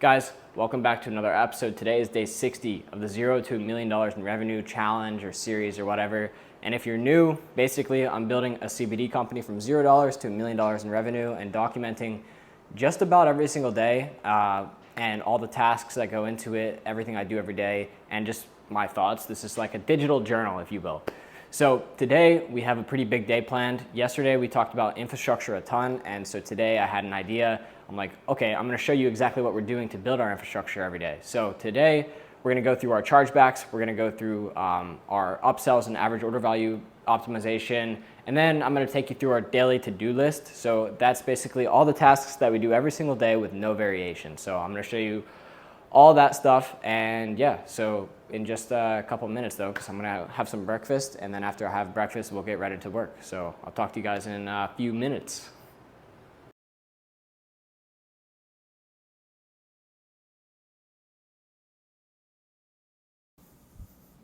Guys, welcome back to another episode. Today is day 60 of the $0 to $1 million in revenue challenge or series or whatever. And if you're new, basically I'm building a CBD company from $0 to $1 million in revenue and documenting just about every single day and all the tasks that go into it, everything I do every day, and just my thoughts. This is like a digital journal, if you will. So today we have a pretty big day planned. Yesterday we talked about infrastructure a ton, and so today I had an idea. I'm like, okay, I'm gonna show you exactly what we're doing to build our infrastructure every day. So today we're gonna go through our chargebacks, we're gonna go through our upsells and average order value optimization, and then I'm gonna take you through our daily to-do list. So that's basically all the tasks that we do every single day with no variation. So I'm gonna show you all that stuff, and yeah, so in just a couple minutes though, because I'm gonna have some breakfast, and then after I have breakfast, we'll get ready to work. So I'll talk to you guys in a few minutes.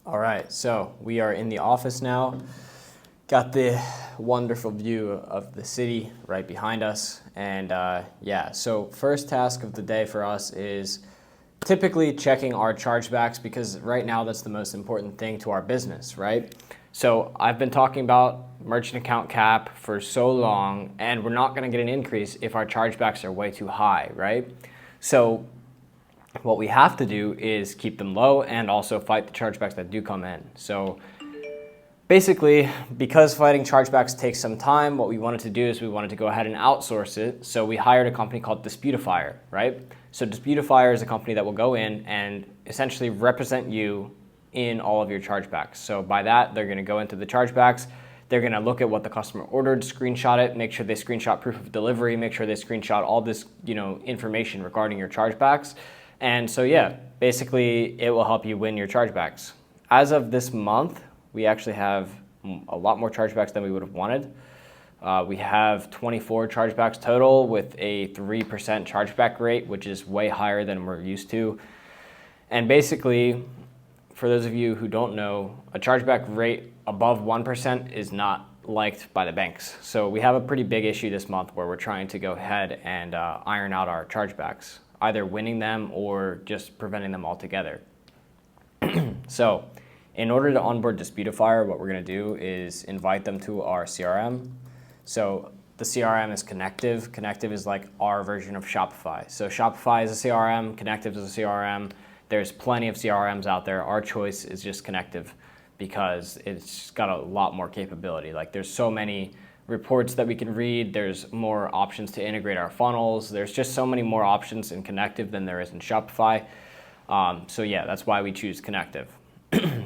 All right, so we are in the office now. Got the wonderful view of the city right behind us, and yeah, so first task of the day for us is typically checking our chargebacks, because right now that's the most important thing to our business, right? So I've been talking about merchant account cap for so long, and we're not gonna get an increase if our chargebacks are way too high, right? So what we have to do is keep them low and also fight the chargebacks that do come in. So basically, because fighting chargebacks takes some time, what we wanted to do is we wanted to go ahead and outsource it. So we hired a company called Disputifier, right? So Disputifier is a company that will go in and essentially represent you in all of your chargebacks. So by that, they're gonna go into the chargebacks, they're gonna look at what the customer ordered, screenshot it, make sure they screenshot proof of delivery, make sure they screenshot all this, information regarding your chargebacks. And so yeah, basically it will help you win your chargebacks. As of this month, we actually have a lot more chargebacks than we would have wanted. We have 24 chargebacks total with a 3% chargeback rate, which is way higher than we're used to. And basically, for those of you who don't know, a chargeback rate above 1% is not liked by the banks. So we have a pretty big issue this month where we're trying to go ahead and iron out our chargebacks, either winning them or just preventing them altogether. So in order to onboard Disputifier, what we're gonna do is invite them to our CRM. So the CRM is Connective. Connective is like our version of Shopify. So Shopify is a CRM, Connective is a CRM. There's plenty of CRMs out there. Our choice is just Connective because it's got a lot more capability. Like there's so many reports that we can read. There's more options to integrate our funnels. There's just so many more options in Connective than there is in Shopify. So yeah, that's why we choose Connective.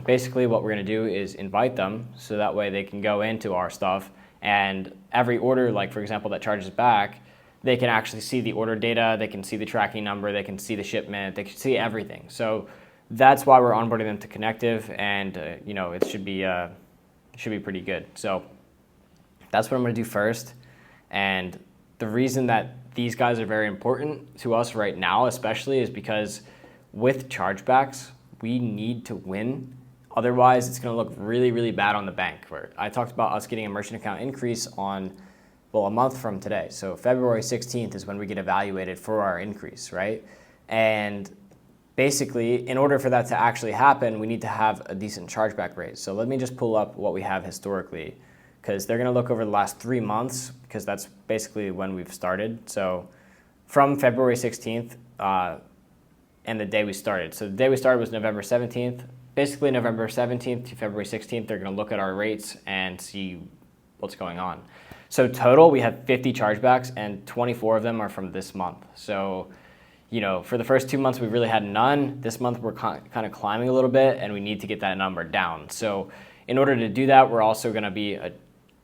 Basically what we're gonna do is invite them so that way they can go into our stuff, and every order, like for example, that charges back, they can actually see the order data, they can see the tracking number, they can see the shipment, they can see everything. So that's why we're onboarding them to Connective, and it should be pretty good. So that's what I'm gonna do first. And the reason that these guys are very important to us right now especially is because with chargebacks, we need to win. Otherwise, it's gonna look really, really bad on the bank. Where I talked about us getting a merchant account increase on, well, a month from today. So February 16th is when we get evaluated for our increase, right? And basically, in order for that to actually happen, we need to have a decent chargeback rate. So let me just pull up what we have historically, because they're gonna look over the last 3 months, because that's basically when we've started. So from February 16th, and the day we started. So the day we started was November 17th. Basically November 17th to February 16th, they're gonna look at our rates and see what's going on. So total, we have 50 chargebacks and 24 of them are from this month. So, for the first 2 months, we really had none. This month, we're kind of climbing a little bit and we need to get that number down. So in order to do that, we're also gonna be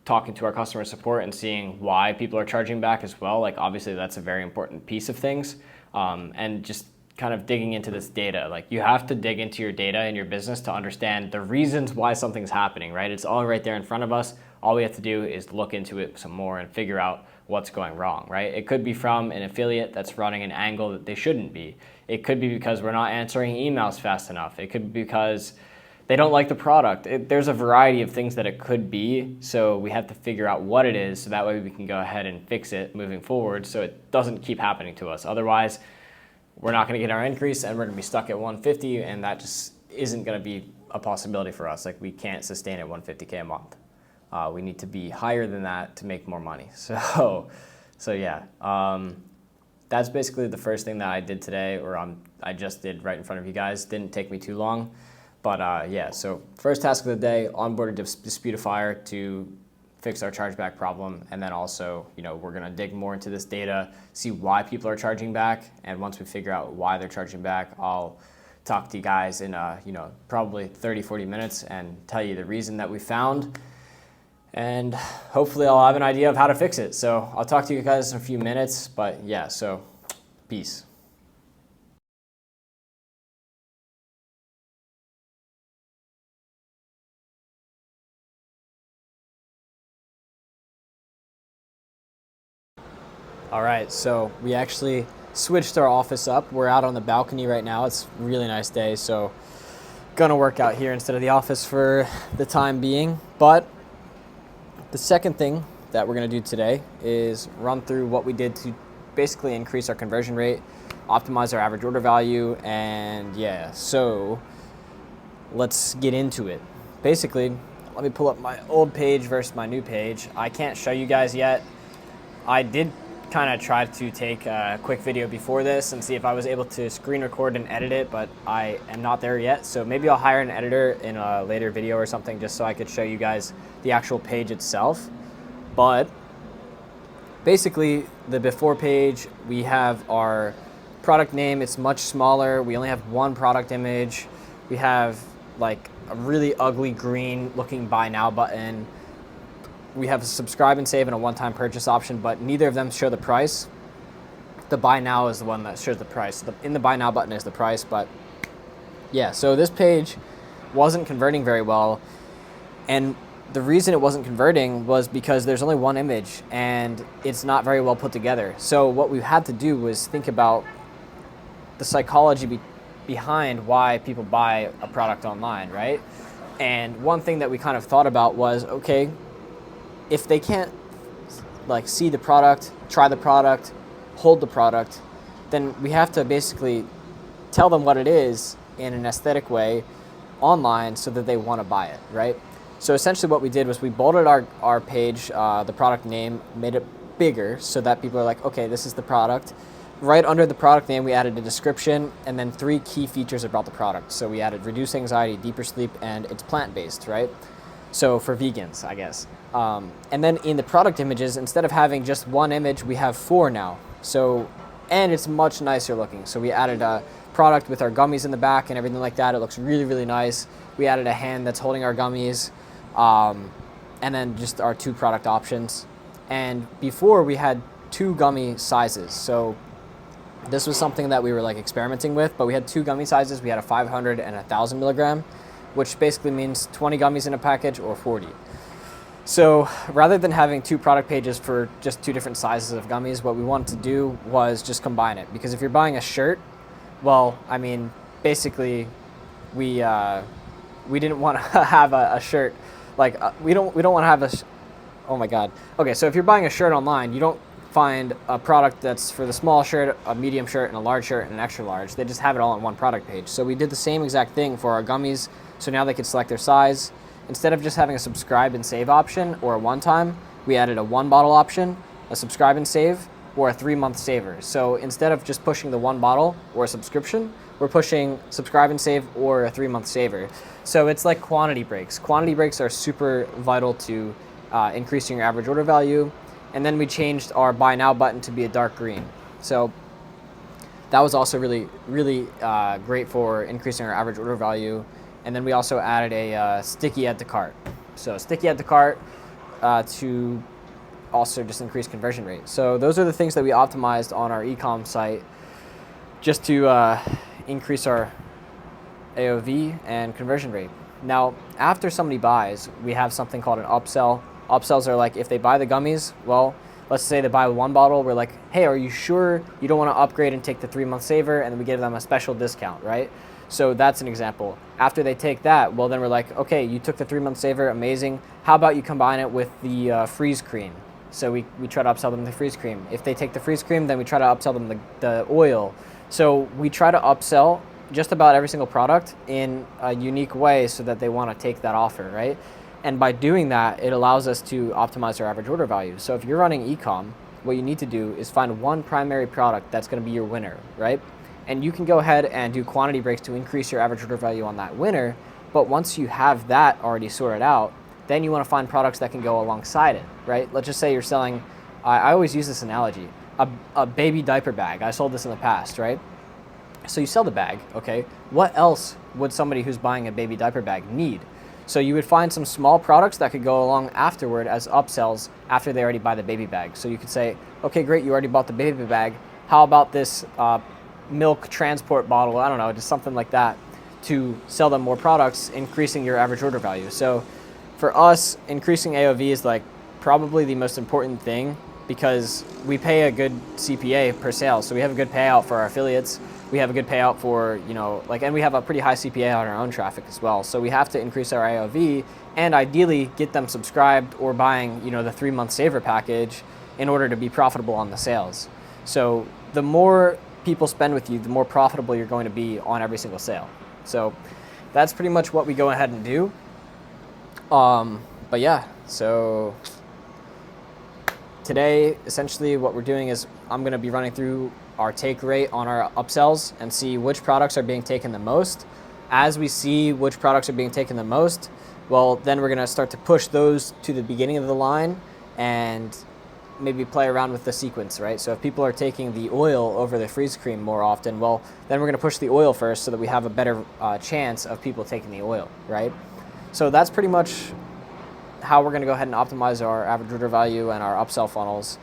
talking to our customer support and seeing why people are charging back as well. Like obviously that's a very important piece of things. And just kind of digging into this data. Like you have to dig into your data in your business to understand the reasons why something's happening, right? It's all right there in front of us. All we have to do is look into it some more and figure out what's going wrong, right? It could be from an affiliate that's running an angle that they shouldn't be. It could be because we're not answering emails fast enough. It could be because they don't like the product. There's a variety of things that it could be, so we have to figure out what it is so that way we can go ahead and fix it moving forward so it doesn't keep happening to us. Otherwise, we're not going to get our increase and we're going to be stuck at 150, and that just isn't going to be a possibility for us. Like, we can't sustain at 150K a month. We need to be higher than that to make more money. So yeah, that's basically the first thing that I did today, or I just did right in front of you guys. Didn't take me too long, but yeah. So first task of the day: onboard a disputifier to fix our chargeback problem, and then also, we're gonna dig more into this data, see why people are charging back, and once we figure out why they're charging back, I'll talk to you guys in probably 30-40 minutes and tell you the reason that we found, and hopefully I'll have an idea of how to fix it. So I'll talk to you guys in a few minutes, but yeah, so peace. All right, so we actually switched our office up. We're out on the balcony right now. It's a really nice day, so gonna work out here instead of the office for the time being. But the second thing that we're gonna do today is run through what we did to basically increase our conversion rate, optimize our average order value, and yeah, so let's get into it. Basically, let me pull up my old page versus my new page. I can't show you guys yet. I did kind of try to take a quick video before this and see if I was able to screen record and edit it, but I am not there yet. So maybe I'll hire an editor in a later video or something just so I could show you guys the actual page itself. But basically, the before page, we have our product name. It's much smaller. We only have one product image. We have like a really ugly green looking buy now button. We have a subscribe and save and a one-time purchase option, but neither of them show the price. The buy now is the one that shows the price. In the buy now button is the price, but yeah, so this page wasn't converting very well. And the reason it wasn't converting was because there's only one image and it's not very well put together. So what we had to do was think about the psychology behind why people buy a product online, right? And one thing that we kind of thought about was, okay, if they can't like see the product, try the product, hold the product, then we have to basically tell them what it is in an aesthetic way online so that they want to buy it, right? So essentially what we did was we bolded our page, the product name, made it bigger so that people are like, okay, this is the product. Right under the product name, we added a description and then 3 key features about the product. So we added reduce anxiety, deeper sleep, and it's plant-based, right? So for vegans, I guess. And then in the product images, instead of having just one image, we have 4 now. So, and it's much nicer looking. So we added a product with our gummies in the back and everything like that. It looks really, really nice. We added a hand that's holding our gummies, and then just our 2 product options. And before we had 2 gummy sizes. So this was something that we were like experimenting with, but we had 2 gummy sizes. We had a 500 and a 1,000 milligram, which basically means 20 gummies in a package or 40. So rather than having 2 product pages for just 2 different sizes of gummies, what we wanted to do was just combine it. Because if you're buying a shirt, well, I mean, basically, we didn't want to have a shirt like we don't want to have a. Oh my God. Okay, so if you're buying a shirt online, you don't find a product that's for the small shirt, a medium shirt, and a large shirt, and an extra large. They just have it all on one product page. So we did the same exact thing for our gummies. So now they could select their size. Instead of just having a subscribe and save option or a one-time, we added a 1 bottle option, a subscribe and save, or a 3-month saver. So instead of just pushing the 1 bottle or a subscription, we're pushing subscribe and save or a 3-month saver. So it's like quantity breaks. Quantity breaks are super vital to increasing your average order value. And then we changed our buy now button to be a dark green. So that was also really, really great for increasing our average order value. And then we also added a sticky add to cart. So sticky add to cart to also just increase conversion rate. So those are the things that we optimized on our e-com site just to increase our AOV and conversion rate. Now, after somebody buys, we have something called an upsell. Upsells are like if they buy the gummies, well, let's say they buy 1 bottle, we're like, hey, are you sure you don't want to upgrade and take the 3-month saver? And then we give them a special discount, right? So that's an example. After they take that, well, then we're like, okay, you took the 3-month saver, amazing. How about you combine it with the freeze cream? So we try to upsell them the freeze cream. If they take the freeze cream, then we try to upsell them the oil So we try to upsell just about every single product in a unique way so that they want to take that offer, right? And by doing that, it allows us to optimize our average order value. So if you're running ecom, what you need to do is find one primary product that's going to be your winner, right? And you can go ahead and do quantity breaks to increase your average order value on that winner. But once you have that already sorted out, then you want to find products that can go alongside it, right? Let's just say you're selling, I always use this analogy, a baby diaper bag. I sold this in the past, right? So you sell the bag, okay? What else would somebody who's buying a baby diaper bag need? So you would find some small products that could go along afterward as upsells after they already buy the baby bag. So you could say, okay, great, you already bought the baby bag. How about this milk transport bottle? I don't know, just something like that to sell them more products, increasing your average order value. So for us, increasing AOV is like probably the most important thing because we pay a good CPA per sale. So we have a good payout for our affiliates. We have a good payout for, and we have a pretty high CPA on our own traffic as well. So we have to increase our AOV and ideally get them subscribed or buying, the 3-month saver package in order to be profitable on the sales. So the more people spend with you, the more profitable you're going to be on every single sale. So that's pretty much what we go ahead and do. But yeah, so today, essentially what we're doing is I'm going to be running through our take rate on our upsells and see which products are being taken the most. As we see which products are being taken the most, well, then we're going to start to push those to the beginning of the line and maybe play around with the sequence, right? So if people are taking the oil over the freeze cream more often, well, then we're going to push the oil first so that we have a better chance of people taking the oil, right? So that's pretty much how we're going to go ahead and optimize our average order value and our upsell funnels.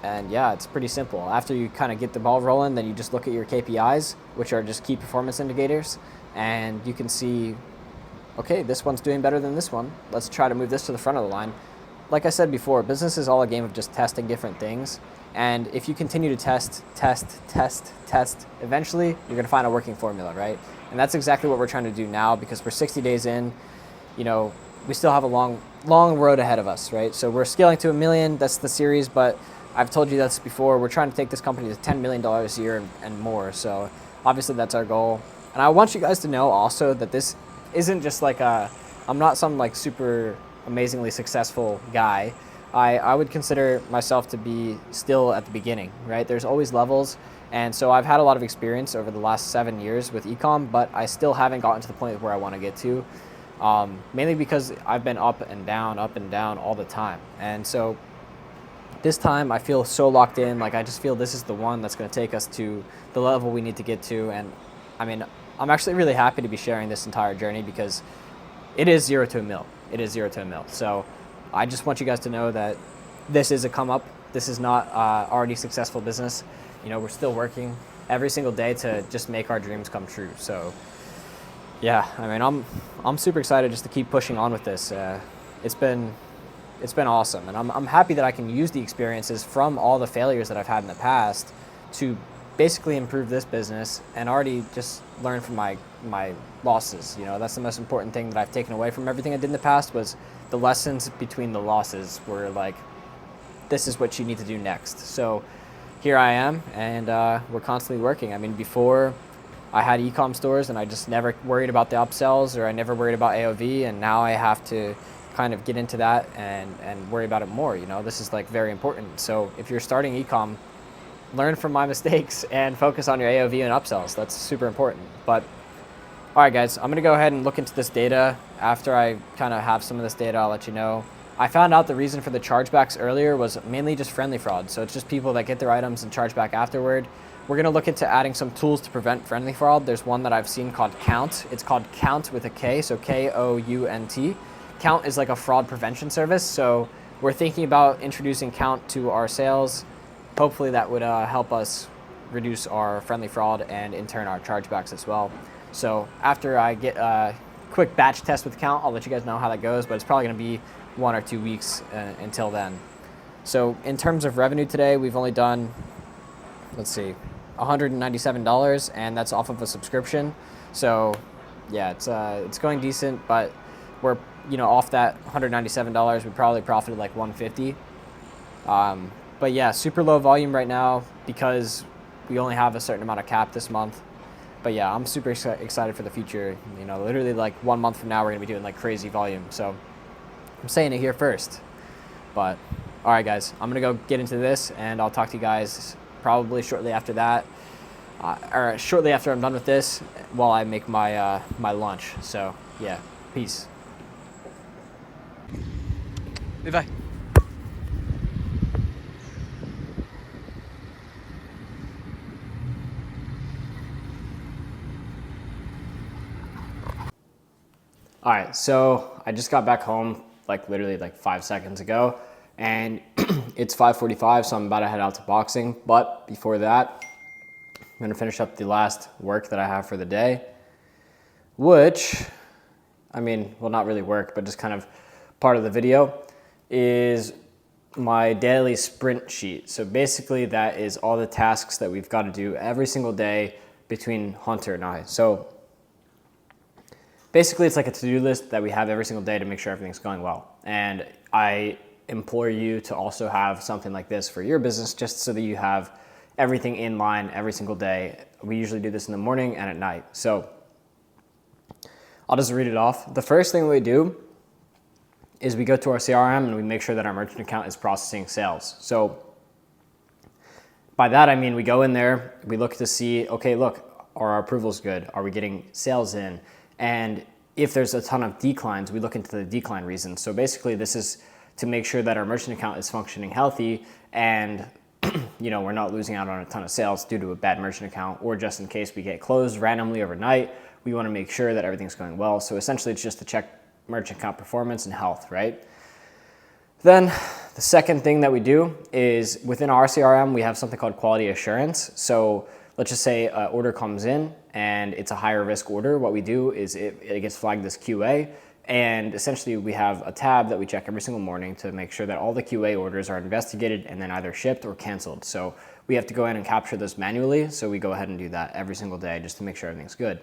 And yeah, it's pretty simple. After you kind of get the ball rolling, then you just look at your KPIs, which are just key performance indicators, and you can see, okay, this one's doing better than this one. Let's try to move this to the front of the line. Like I said before, business is all a game of just testing different things. And if you continue to test, eventually you're going to find a working formula, right? And that's exactly what we're trying to do now because we're 60 days in, we still have a long road ahead of us, right? So we're scaling to $1 million, that's the series, but I've told you this before, we're trying to take this company to $10 million a year and more. So obviously that's our goal. And I want you guys to know also that this isn't just like I'm not some like super amazingly successful guy. I would consider myself to be still at the beginning, right? There's always levels. And so I've had a lot of experience over the last 7 years with ecom, but I still haven't gotten to the point where I want to get to, mainly because I've been up and down all the time. And so this time I feel so locked in, like I just feel this is the one that's going to take us to the level we need to get to. And I mean, I'm actually really happy to be sharing this entire journey because it is 0 to $1 million. It is 0 to $1 million. So I just want you guys to know that this is a come up. This is not already successful business. We're still working every single day to just make our dreams come true. So yeah, I mean, I'm super excited just to keep pushing on with this. It's been awesome, and I'm happy that I can use the experiences from all the failures that I've had in the past to basically improve this business and already just learn from my losses. That's the most important thing that I've taken away from everything I did in the past was the lessons between the losses were like, this is what you need to do next. So here I am, and we're constantly working. I mean, before I had ecom stores and I just never worried about the upsells or I never worried about AOV, and now I have to kind of get into that and worry about it more. This is like very important. So if you're starting ecom, learn from my mistakes and focus on your AOV and upsells. That's super important. But all right, guys, I'm going to go ahead and look into this data. After I kind of have some of this data, I'll let you know. I found out the reason for the chargebacks earlier was mainly just friendly fraud. So it's just people that get their items and charge back afterward. We're going to look into adding some tools to prevent friendly fraud. There's one that I've seen called Count. It's called Count with a K, so Kount. Count is like a fraud prevention service. So we're thinking about introducing Count to our sales. Hopefully that would help us reduce our friendly fraud and in turn our chargebacks as well. So after I get a quick batch test with Count, I'll let you guys know how that goes, but it's probably going to be 1 or 2 weeks until then. So in terms of revenue today, we've only done, let's see, $197, and that's off of a subscription. So yeah, it's going decent, but we're off that $197, we probably profited like $150. But yeah, super low volume right now because we only have a certain amount of cap this month. But yeah, I'm super excited for the future. You know, literally like 1 month from now, we're gonna be doing like crazy volume. So I'm saying it here first. But all right, guys, I'm gonna go get into this, and I'll talk to you guys probably shortly after that, or shortly after I'm done with this, while I make my my lunch. So yeah, peace. Bye. All right, so I just got back home like literally like 5 seconds ago, and it's 5:45, so I'm about to head out to boxing. But before that, I'm gonna finish up the last work that I have for the day, which, I mean, well, not really work, but just kind of part of the video, is my daily sprint sheet. So basically that is all the tasks that we've got to do every single day between Hunter and I. So basically, it's like a to-do list that we have every single day to make sure everything's going well. And I implore you to also have something like this for your business, just so that you have everything in line every single day. We usually do this in the morning and at night. So I'll just read it off. The first thing we do is we go to our CRM and we make sure that our merchant account is processing sales. So by that, I mean, we go in there, we look to see, okay, look, are our approvals good? Are we getting sales in? And if there's a ton of declines, we look into the decline reasons. So basically this is to make sure that our merchant account is functioning healthy, and you know, we're not losing out on a ton of sales due to a bad merchant account, or just in case we get closed randomly overnight, we want to make sure that everything's going well. So essentially it's just to check merchant account performance and health, right? Then the second thing that we do is within our CRM, we have something called quality assurance. So let's just say an order comes in and it's a higher risk order. What we do is it gets flagged as QA, and essentially we have a tab that we check every single morning to make sure that all the QA orders are investigated and then either shipped or canceled. So we have to go in and capture this manually. So we go ahead and do that every single day just to make sure everything's good.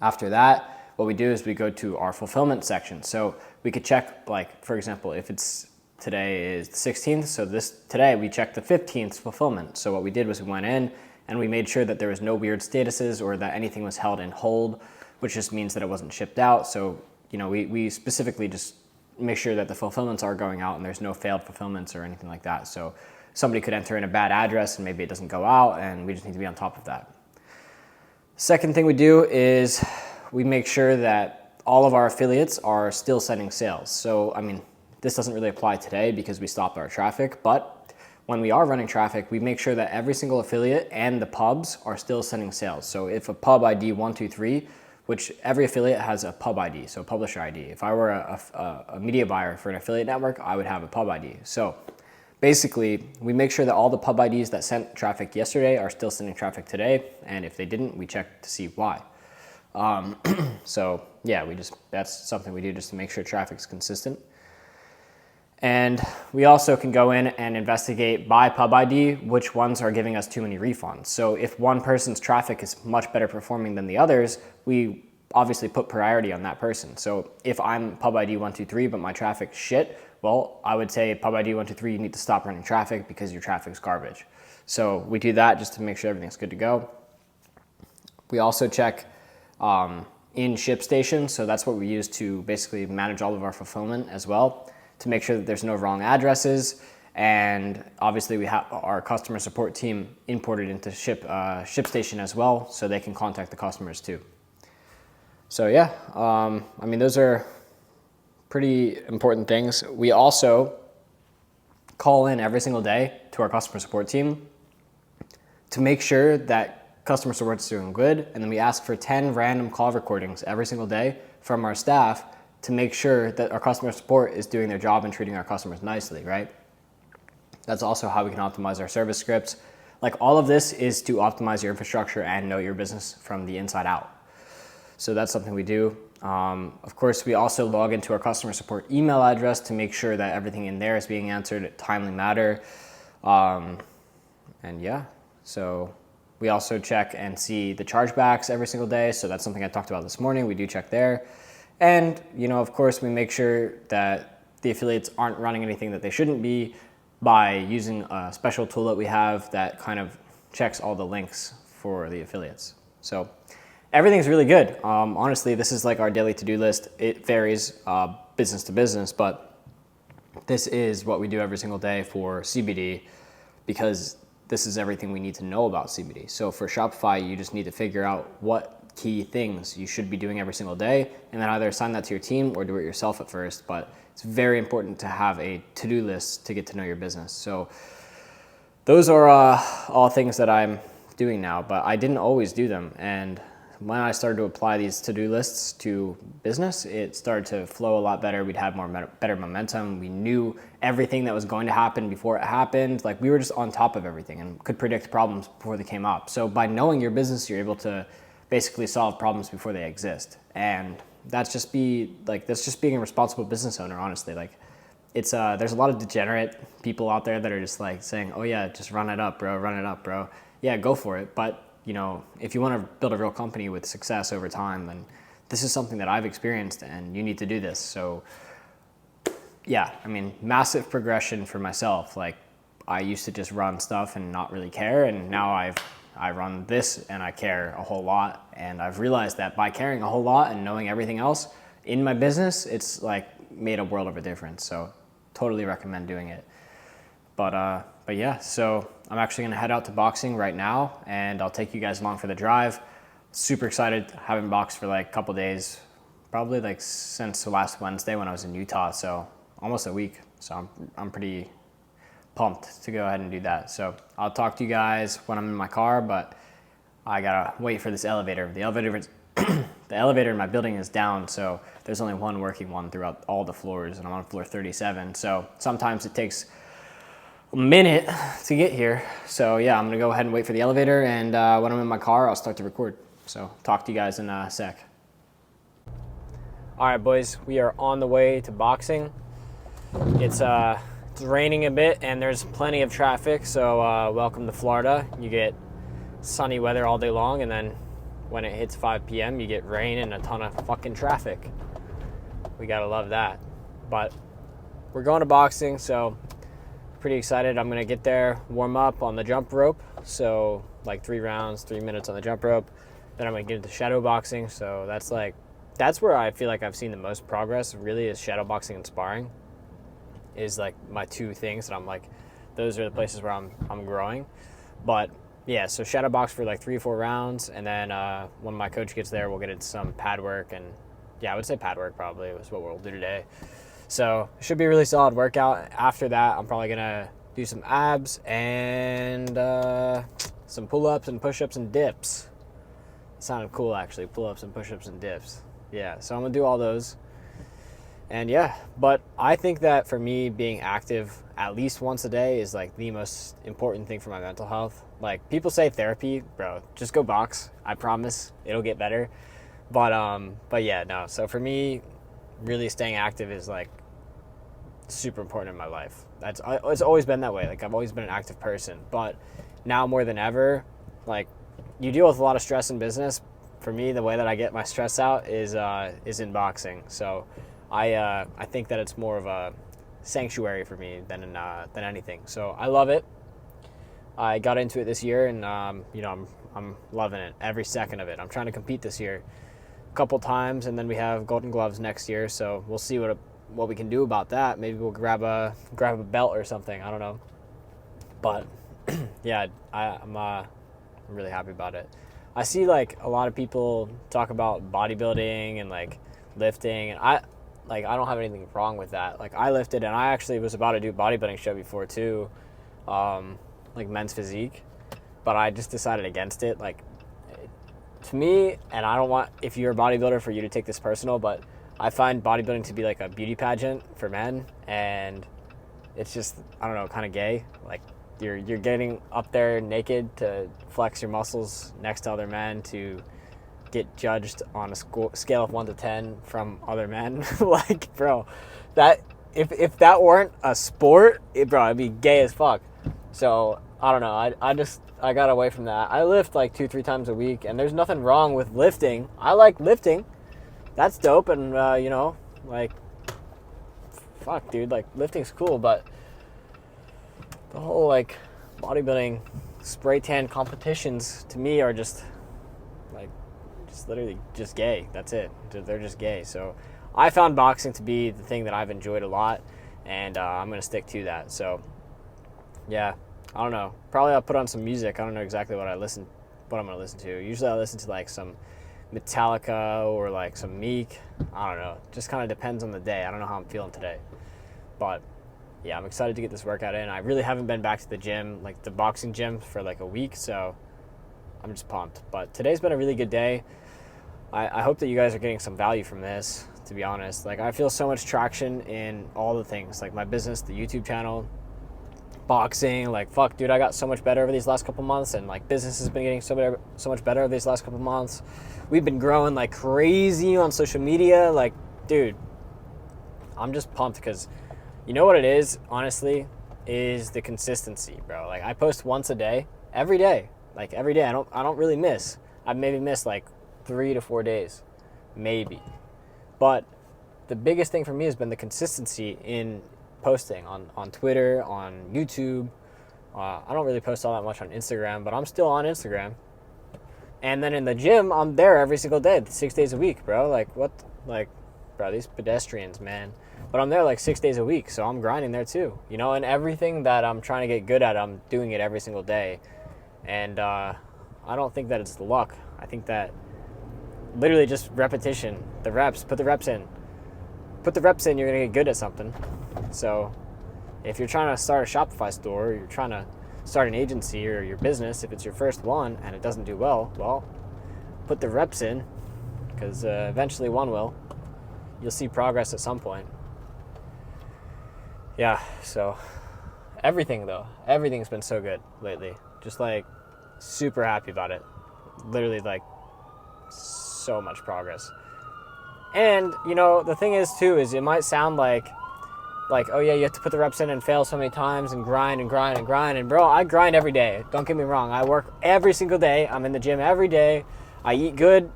After that, what we do is we go to our fulfillment section. So we could check, like, for example, if it's today is the 16th, so today we checked the 15th fulfillment. So what we did was we went in and we made sure that there was no weird statuses or that anything was held in hold, which just means that it wasn't shipped out. So, you know, we specifically just make sure that the fulfillments are going out and there's no failed fulfillments or anything like that. So somebody could enter in a bad address and maybe it doesn't go out, and we just need to be on top of that. Second thing we do is we make sure that all of our affiliates are still sending sales. So, I mean, this doesn't really apply today because we stopped our traffic, but when we are running traffic, we make sure that every single affiliate and the pubs are still sending sales. So if a pub ID 123, which every affiliate has a pub ID, so a publisher ID. If I were a media buyer for an affiliate network, I would have a pub ID. So basically, we make sure that all the pub IDs that sent traffic yesterday are still sending traffic today, and if they didn't, we check to see why. So yeah, that's something we do just to make sure traffic's consistent. And we also can go in and investigate by pub ID which ones are giving us too many refunds. So if one person's traffic is much better performing than the others, we obviously put priority on that person. So if I'm pub ID 123 but my traffic's shit, well, I would say pub ID 123, you need to stop running traffic because your traffic's garbage. So we do that just to make sure everything's good to go. We also check in ShipStation, so that's what we use to basically manage all of our fulfillment as well, to make sure that there's no wrong addresses. And obviously we have our customer support team imported into ShipStation as well, so they can contact the customers too. So yeah, I mean, those are pretty important things. We also call in every single day to our customer support team to make sure that customer support is doing good, and then we ask for 10 random call recordings every single day from our staff to make sure that our customer support is doing their job and treating our customers nicely, right? That's also how we can optimize our service scripts. Like, all of this is to optimize your infrastructure and know your business from the inside out. So that's something we do. Of course, we also log into our customer support email address to make sure that everything in there is being answered at timely manner. And yeah, so we also check and see the chargebacks every single day. So that's something I talked about this morning. We do check there. And, you know, of course, we make sure that the affiliates aren't running anything that they shouldn't be by using a special tool that we have that kind of checks all the links for the affiliates. So everything's really good. Honestly, this is like our daily to-do list. It varies business to business, but this is what we do every single day for CBD, because this is everything we need to know about CBD. So for Shopify, you just need to figure out what key things you should be doing every single day, and then either assign that to your team or do it yourself at first. But it's very important to have a to-do list to get to know your business. So those are all things that I'm doing now, but I didn't always do them. And when I started to apply these to-do lists to business, it started to flow a lot better. We'd have better momentum. We knew everything that was going to happen before it happened. Like, we were just on top of everything and could predict problems before they came up. So by knowing your business, you're able to basically solve problems before they exist. And that's just being a responsible business owner, honestly. Like, it's there's a lot of degenerate people out there that are just like saying, oh yeah, just run it up, bro. Yeah, go for it. But if you want to build a real company with success over time, then this is something that I've experienced, and you need to do this. So yeah, I mean, massive progression for myself. Like, I used to just run stuff and not really care, and now I run this and I care a whole lot. And I've realized that by caring a whole lot and knowing everything else in my business, it's like made a world of a difference. So totally recommend doing it. But yeah, so I'm actually gonna head out to boxing right now, and I'll take you guys along for the drive. Super excited. Haven't boxed for like a couple days, probably like since last Wednesday when I was in Utah. So almost a week. So I'm pretty pumped to go ahead and do that. So I'll talk to you guys when I'm in my car, but I gotta wait for this elevator. The elevator in my building is down, so there's only one working one throughout all the floors, and I'm on floor 37. So sometimes it takes a minute to get here. So yeah, I'm gonna go ahead and wait for the elevator, and when I'm in my car, I'll start to record. So talk to you guys in a sec. All right, boys, we are on the way to boxing. It's raining a bit, and there's plenty of traffic, so welcome to Florida. You get sunny weather all day long, and then when it hits 5 p.m., you get rain and a ton of fucking traffic. We gotta love that. But we're going to boxing, so pretty excited. I'm gonna get there, warm up on the jump rope, so like 3 rounds, 3 minutes on the jump rope. Then I'm gonna get into shadow boxing, so that's where I feel like I've seen the most progress, really, is shadow boxing and sparring. Is like my two things that I'm like, those are the places where I'm growing. But yeah, so shadow box for like 3 or 4 rounds, and then when my coach gets there, we'll get into some pad work. And yeah, I would say pad work probably was what we'll do today. So it should be a really solid workout. After that, I'm probably gonna do some abs and some pull-ups and push-ups and dips. It sounded cool, actually, pull-ups and push-ups and dips. Yeah, so I'm gonna do all those. And yeah, but I think that for me, being active at least once a day is like the most important thing for my mental health. Like, people say therapy, bro, just go box. I promise it'll get better. But yeah, no. So for me, really staying active is like super important in my life. It's always been that way. Like, I've always been an active person, but now more than ever, like, you deal with a lot of stress in business. For me, the way that I get my stress out is in boxing. So I think that it's more of a sanctuary for me than anything. So I love it. I got into it this year, and I'm loving it, every second of it. I'm trying to compete this year a couple times, and then we have Golden Gloves next year. So we'll see what we can do about that. Maybe we'll grab a belt or something. I don't know. But yeah, I'm really happy about it. I see like a lot of people talk about bodybuilding and like lifting, and I don't have anything wrong with that. Like, I lifted, and I actually was about to do a bodybuilding show before too, like men's physique, but I just decided against it. Like, to me, and I don't want, if you're a bodybuilder, for you to take this personal, but I find bodybuilding to be like a beauty pageant for men, and it's just, I don't know, kind of gay. Like, you're getting up there naked to flex your muscles next to other men, to get judged on a scale of 1 to 10 from other men. Like, bro, that if that weren't a sport, bro, it'd be gay as fuck. So I don't know. I got away from that. I lift like 2-3 times a week, and there's nothing wrong with lifting. I like lifting. That's dope, and like, fuck, dude, like, lifting's cool, but the whole like bodybuilding spray tan competitions to me are just literally just gay. That's it. They're just gay. So I found boxing to be the thing that I've enjoyed a lot, and I'm going to stick to that. So yeah, I don't know. Probably I'll put on some music. I don't know exactly what I'm going to listen to. Usually I listen to like some Metallica or like some Meek. I don't know. Just kind of depends on the day. I don't know how I'm feeling today. But yeah, I'm excited to get this workout in. I really haven't been back to the gym, like the boxing gym, for like a week, so I'm just pumped. But today's been a really good day. I hope that you guys are getting some value from this, to be honest. Like, I feel so much traction in all the things, like my business, the YouTube channel, boxing. Like, fuck, dude, I got so much better over these last couple months, and like business has been getting so much better over these last couple months. We've been growing like crazy on social media. Like, dude, I'm just pumped because you know what it is, honestly, is the consistency, bro. Like, I post once a day, every day. Like, every day. I don't really miss. I've maybe missed like 3 to 4 days, maybe. But the biggest thing for me has been the consistency in posting on Twitter, on YouTube. I don't really post all that much on Instagram, but I'm still on Instagram. And then in the gym, I'm there every single day, 6 days a week, bro. Like, what? Like, bro, these pedestrians, man. But I'm there like 6 days a week, so I'm grinding there too. You know, and everything that I'm trying to get good at, I'm doing it every single day. And I don't think that it's luck. I think that literally just repetition, the reps, put the reps in. Put the reps in, you're going to get good at something. So if you're trying to start a Shopify store, or you're trying to start an agency or your business, if it's your first one and it doesn't do well, put the reps in, because eventually one will. You'll see progress at some point. Yeah, so everything's been so good lately. Just like super happy about it. Literally like so much progress. And you know, the thing is too, is it might sound like, oh yeah, you have to put the reps in and fail so many times and grind. And bro, I grind every day. Don't get me wrong. I work every single day. I'm in the gym every day. I eat good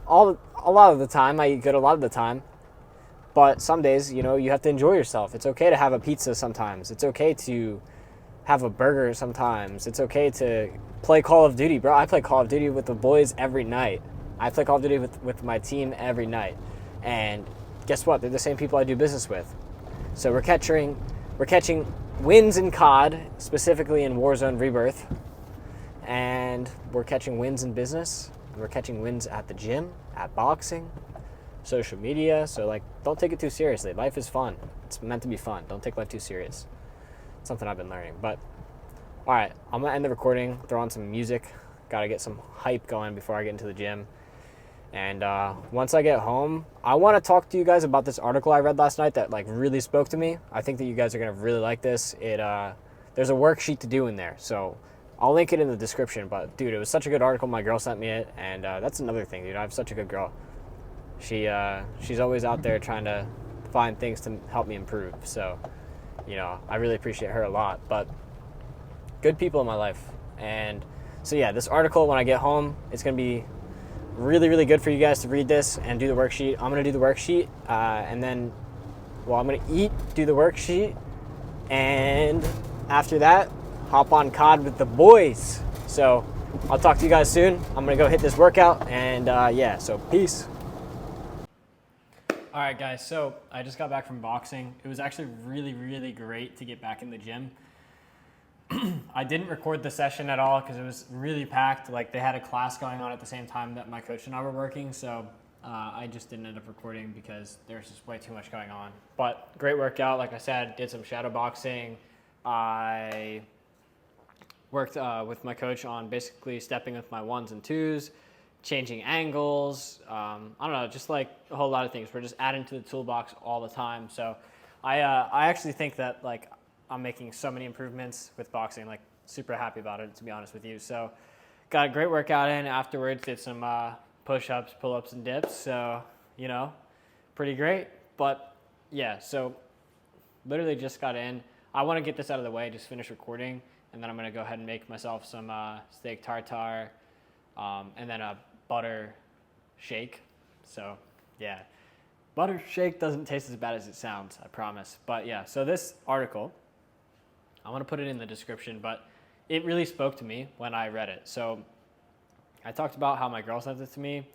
a lot of the time. I eat good a lot of the time. But some days, you know, you have to enjoy yourself. It's okay to have a pizza sometimes. It's okay to have a burger sometimes. It's okay to play Call of Duty, bro. I play Call of Duty with the boys every night. I play Call of Duty with my team every night. And guess what? They're the same people I do business with. So we're catching wins in COD, specifically in Warzone Rebirth. And we're catching wins in business. And we're catching wins at the gym, at boxing, social media. So like, don't take it too seriously. Life is fun. It's meant to be fun. Don't take life too serious. It's something I've been learning. But all right, I'm gonna end the recording, throw on some music. Gotta get some hype going before I get into the gym. And once I get home, I want to talk to you guys about this article I read last night that like really spoke to me. I think that you guys are gonna really like this. There's a worksheet to do in there, so I'll link it in the description. But dude, it was such a good article. My girl sent me it, and that's another thing, dude. I have such a good girl. She's always out there trying to find things to help me improve. So, you know, I really appreciate her a lot. But good people in my life. And so yeah, this article, when I get home, it's gonna be really, really good for you guys to read this and do the worksheet. I'm gonna do the worksheet, and then, well, I'm gonna eat, do the worksheet, and after that, hop on COD with the boys. So I'll talk to you guys soon. I'm gonna go hit this workout, and yeah, so peace. All right, guys, so I just got back from boxing. It was actually really, really great to get back in the gym. I didn't record the session at all because it was really packed. Like, they had a class going on at the same time that my coach and I were working, so I just didn't end up recording because there's just way too much going on. But great workout. Like I said, did some shadow boxing. I worked with my coach on basically stepping with my ones and twos, changing angles. I don't know, just like a whole lot of things. We're just adding to the toolbox all the time. So I actually think that like I'm making so many improvements with boxing, like super happy about it, to be honest with you. So got a great workout in. Afterwards, did some push-ups, pull-ups, and dips. So, you know, pretty great. But yeah, so literally just got in. I want to get this out of the way, just finish recording, and then I'm going to go ahead and make myself some steak tartare, and then a butter shake. So yeah, butter shake doesn't taste as bad as it sounds, I promise. But yeah, so this article, I want to put it in the description, but it really spoke to me when I read it. So I talked about how my girl sent it to me,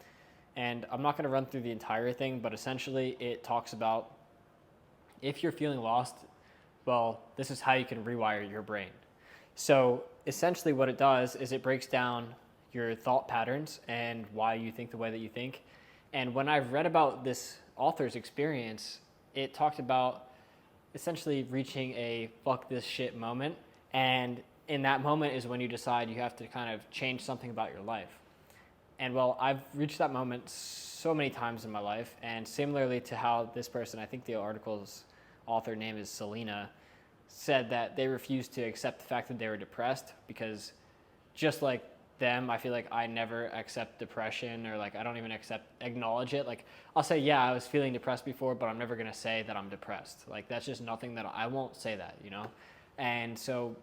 and I'm not going to run through the entire thing, but essentially it talks about if you're feeling lost, well, this is how you can rewire your brain. So essentially what it does is it breaks down your thought patterns and why you think the way that you think. And when I've read about this author's experience, it talked about essentially reaching a fuck this shit moment. And in that moment is when you decide you have to kind of change something about your life. And well, I've reached that moment so many times in my life. And similarly to how this person, I think the article's author name is Selena, said that they refused to accept the fact that they were depressed because just like them, I feel like I never accept depression, or like I don't even acknowledge it. Like I'll say, yeah, I was feeling depressed before, but I'm never going to say that I'm depressed. Like that's just nothing that I won't say that, you know? And so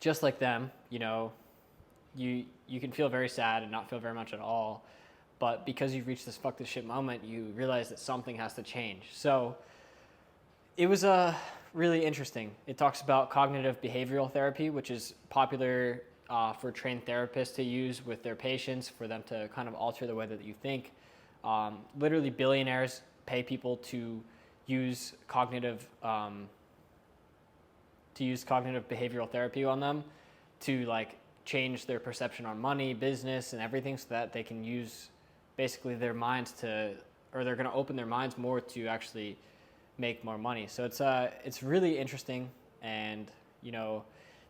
just like them, you know, you can feel very sad and not feel very much at all. But because you've reached this fuck this shit moment, you realize that something has to change. So it was really interesting. It talks about cognitive behavioral therapy, which is popular for trained therapists to use with their patients for them to kind of alter the way that you think. Literally billionaires pay people to use cognitive behavioral therapy on them to like change their perception on money, business, and everything, so that they can use basically their minds to, or they're going to open their minds more to actually make more money. So it's really interesting. And you know,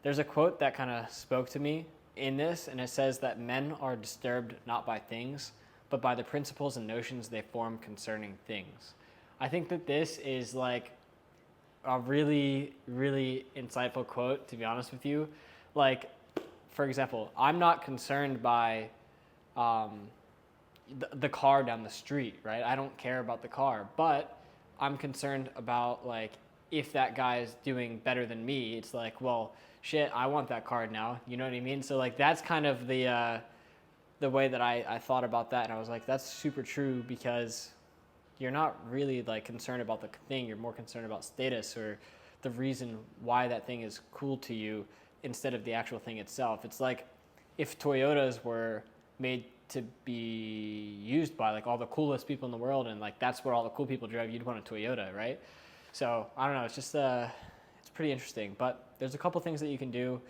there's a quote that kind of spoke to me in this, and it says that men are disturbed not by things, but by the principles and notions they form concerning things. I think that this is like a really, really insightful quote, to be honest with you. Like, for example, I'm not concerned by the car down the street, right? I don't care about the car, but I'm concerned about like if that guy is doing better than me. It's like, well, shit, I want that car now. You know what I mean? So like that's kind of the way that I thought about that, and I was like, that's super true, because you're not really like concerned about the thing. You're more concerned about status or the reason why that thing is cool to you instead of the actual thing itself. It's like if Toyotas were made to be used by like all the coolest people in the world, and like that's where all the cool people drive, you'd want a Toyota, right? So I don't know, it's just it's pretty interesting. But there's a couple things that you can do,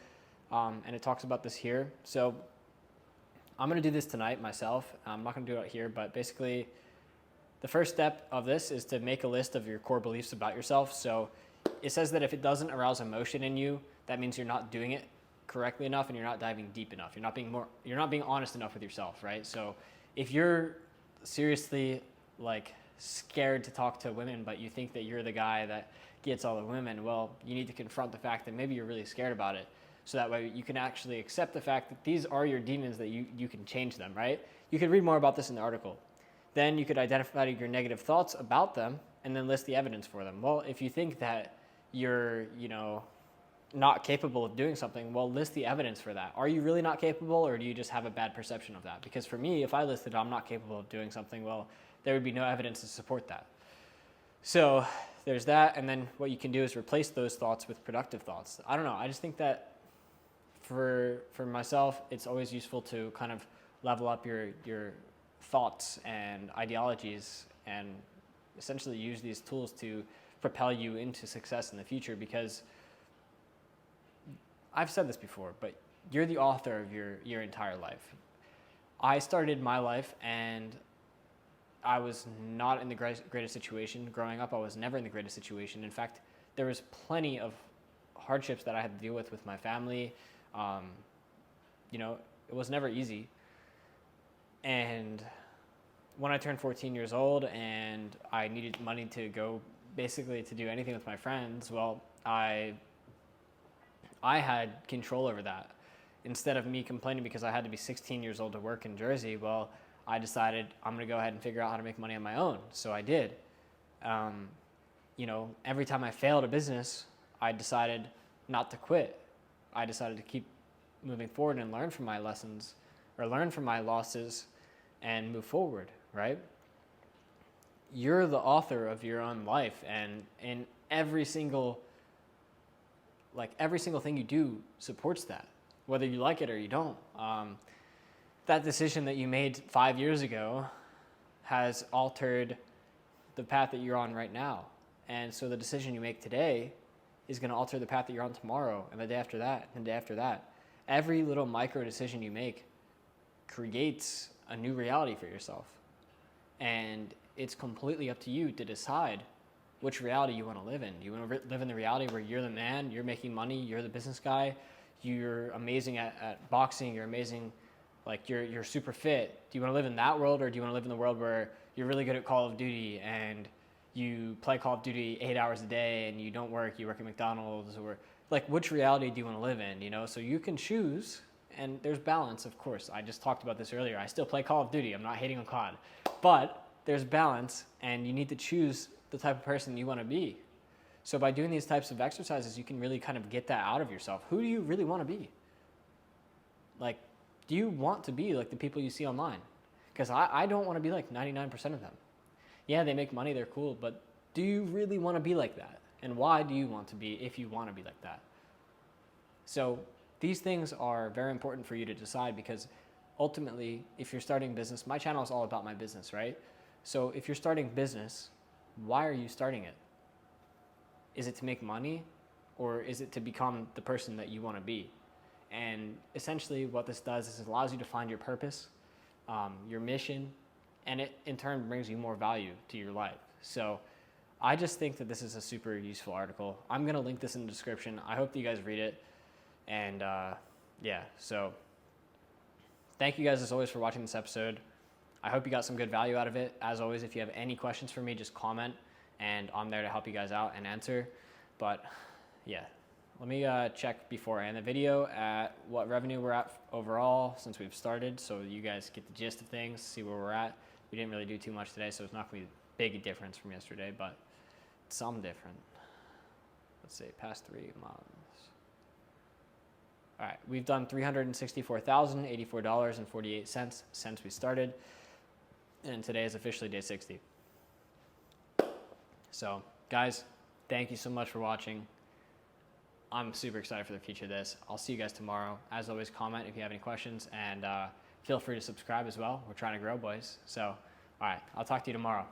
and it talks about this here. So I'm going to do this tonight myself. I'm not going to do it here, but basically the first step of this is to make a list of your core beliefs about yourself. So it says that if it doesn't arouse emotion in you, that means you're not doing it correctly enough and you're not diving deep enough. You're not being honest enough with yourself, right? So if you're seriously like scared to talk to women, but you think that you're the guy that gets all the women, well, you need to confront the fact that maybe you're really scared about it. So that way you can actually accept the fact that these are your demons, that you can change them, right? You could read more about this in the article. Then you could identify your negative thoughts about them and then list the evidence for them. Well, if you think that you're, you know, not capable of doing something, well, list the evidence for that. Are you really not capable, or do you just have a bad perception of that? Because for me, if I listed I'm not capable of doing something, well, there would be no evidence to support that. So there's that, and then what you can do is replace those thoughts with productive thoughts. I don't know, I just think that for myself, it's always useful to kind of level up your thoughts and ideologies and essentially use these tools to propel you into success in the future, because I've said this before, but you're the author of your entire life. I started my life and I was not in the greatest situation. Growing up, I was never in the greatest situation. In fact, there was plenty of hardships that I had to deal with my family. You know, it was never easy. And when I turned 14 years old and I needed money to go basically to do anything with my friends, well, I had control over that. Instead of me complaining because I had to be 16 years old to work in Jersey, well, I decided I'm going to go ahead and figure out how to make money on my own. So I did. You know, every time I failed a business, I decided not to quit. I decided to keep moving forward and learn from my lessons, or learn from my losses and move forward, right? You're the author of your own life, and in every single like every single thing you do supports that, whether you like it or you don't. That decision that you made 5 years ago has altered the path that you're on right now. And so the decision you make today is going to alter the path that you're on tomorrow and the day after that and the day after that. Every little micro decision you make creates a new reality for yourself. And it's completely up to you to decide which reality you want to live in. Do you want to live in the reality where you're the man, you're making money, you're the business guy, you're amazing at boxing, you're amazing, like you're super fit. Do you want to live in that world, or do you want to live in the world where you're really good at Call of Duty and you play Call of Duty 8 hours a day and you don't work, you work at McDonald's? Or like, which reality do you want to live in, you know? So you can choose, and there's balance, of course. I just talked about this earlier. I still play Call of Duty. I'm not hating on COD, but there's balance, and you need to choose the type of person you want to be. So by doing these types of exercises, you can really kind of get that out of yourself. Who do you really want to be? Like, do you want to be like the people you see online? Because I don't want to be like 99% of them. Yeah, they make money, they're cool, but do you really want to be like that? And why do you want to be if you want to be like that? So these things are very important for you to decide, because ultimately, if you're starting business, my channel is all about my business, right? So if you're starting business, why are you starting it? Is it to make money, or is it to become the person that you want to be? And essentially what this does is it allows you to find your purpose, your mission, and it in turn brings you more value to your life. So I just think that this is a super useful article. I'm going to link this in the description. I hope that you guys read it. And yeah, so thank you guys as always for watching this episode. I hope you got some good value out of it. As always, if you have any questions for me, just comment, and I'm there to help you guys out and answer. But yeah, let me check before I end the video at what revenue we're at overall since we've started, so you guys get the gist of things, see where we're at. We didn't really do too much today, so it's not going to be a big difference from yesterday, but some different. Let's see, past 3 months. All right, we've done $364,084.48 since we started, and today is officially day 60. So, guys, thank you so much for watching. I'm super excited for the future of this. I'll see you guys tomorrow. As always, comment if you have any questions, and feel free to subscribe as well. We're trying to grow, boys. So, all right, I'll talk to you tomorrow.